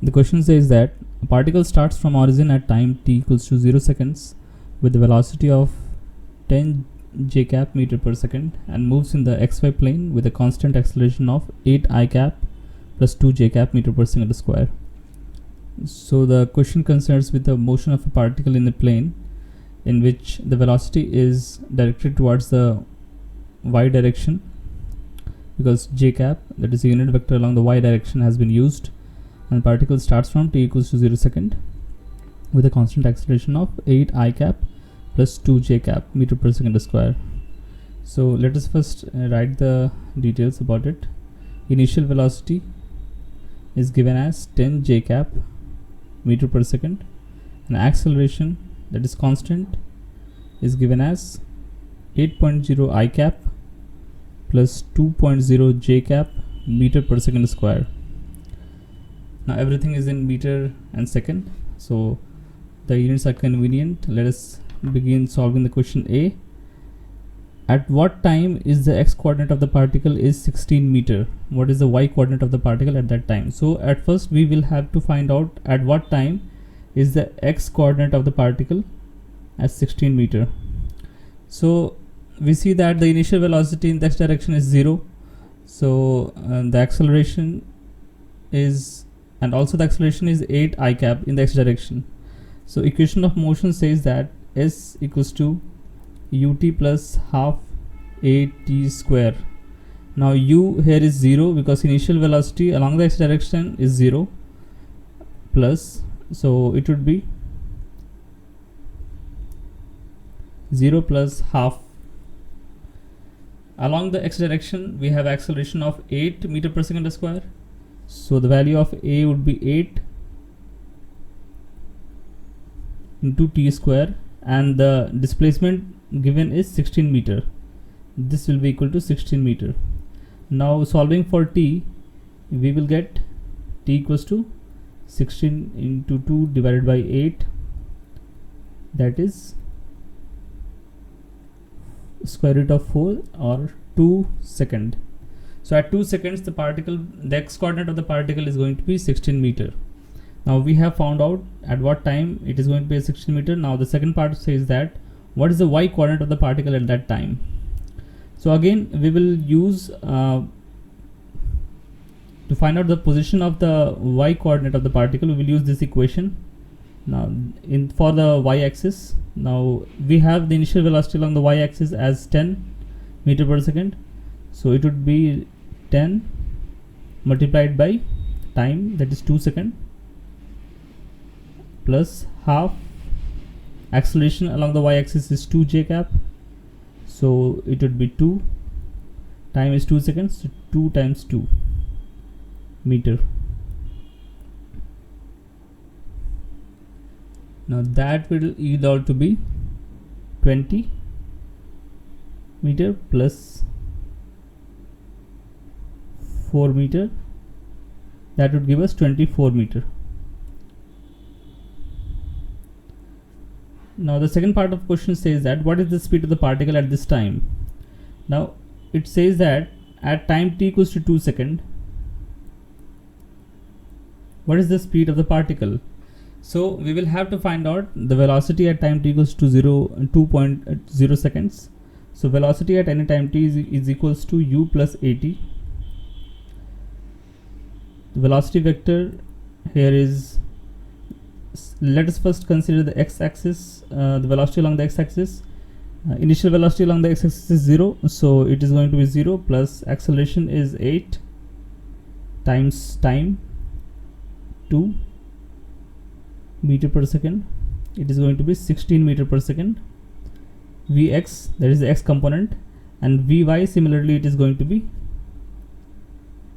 The question says that a particle starts from origin at time t equals to 0 seconds with the velocity of 10 j cap meter per second and moves in the xy plane with a constant acceleration of 8 I cap plus 2 j cap meter per second square. So the question concerns with the motion of a particle in a plane in which the velocity is directed towards the y direction, because j cap, that is the unit vector along the y direction, has been used, and the particle starts from t equals to 0 second with a constant acceleration of 8 I cap plus 2 j cap meter per second square. So let us first write the details about it. Initial velocity is given as 10 j cap meter per second, and acceleration, that is constant, is given as 8.0 I cap plus 2.0 j cap meter per second square. Now everything is in meter and second, so the units are convenient. Let us begin solving the question A. At what time is the x coordinate of the particle is 16 meter? What is the y coordinate of the particle at that time? So at first we will have to find out at what time is the x coordinate of the particle as 16 meter. So we see that the initial velocity in the x direction is 0. So the acceleration is, and also the acceleration is 8 I cap in the x direction. So equation of motion says that s equals to ut plus half at square. Now u here is 0 because initial velocity along the x direction is 0, plus, so it would be 0 plus half. Along the x direction we have acceleration of 8 meter per second square, so the value of a would be 8 into t square, and the displacement given is 16 meter. This will be equal to 16 meter. Now solving for t, we will get t equals to 16 into 2 divided by 8, that is square root of 4, or 2 second. So at 2 seconds the particle, the x coordinate of the particle is going to be 16 meter. Now we have found out at what time it is going to be 16 meter. Now the second part says that what is the y coordinate of the particle at that time. So again we will use to find out the position of the y coordinate of the particle, we will use this equation. Now for the y axis, now we have the initial velocity along the y axis as 10 meter per second, so it would be 10 multiplied by time, that is 2 second, plus half. Acceleration along the y axis is 2 j cap, so it would be 2, time is 2 seconds, so 2 times 2 meter. Now that will yield out to be 20 meter plus 4 meter, that would give us 24 meter. Now the second part of question says that what is the speed of the particle at this time. Now it says that at time t equals to 2 second, what is the speed of the particle? So we will have to find out the velocity at time t equals to 2.0 seconds. So velocity at any time t is equals to u plus at. The velocity vector here is, let us first consider the x-axis, the velocity along the x-axis. Initial velocity along the x-axis is 0, so it is going to be 0 plus acceleration is 8 times time 2 meter per second, it is going to be 16 meter per second. Vx, that is the x component, and Vy similarly it is going to be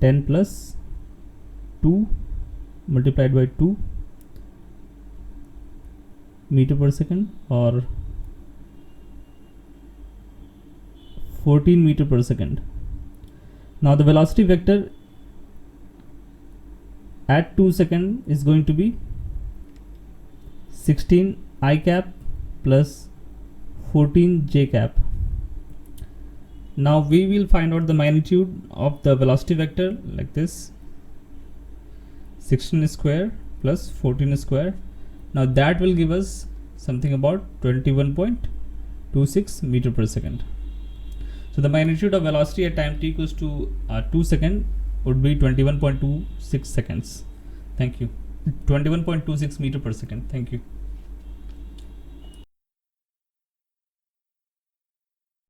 10 plus 2 multiplied by 2 meter per second, or 14 meter per second. Now the velocity vector at 2 second is going to be 16 I cap plus 14 j cap. Now we will find out the magnitude of the velocity vector like this. 16 square plus 14 square. Now that will give us something about 21.26 meter per second. So the magnitude of velocity at time t equals to 2 seconds would be 21.26 seconds. Thank you. 21.26 meter per second. Thank you.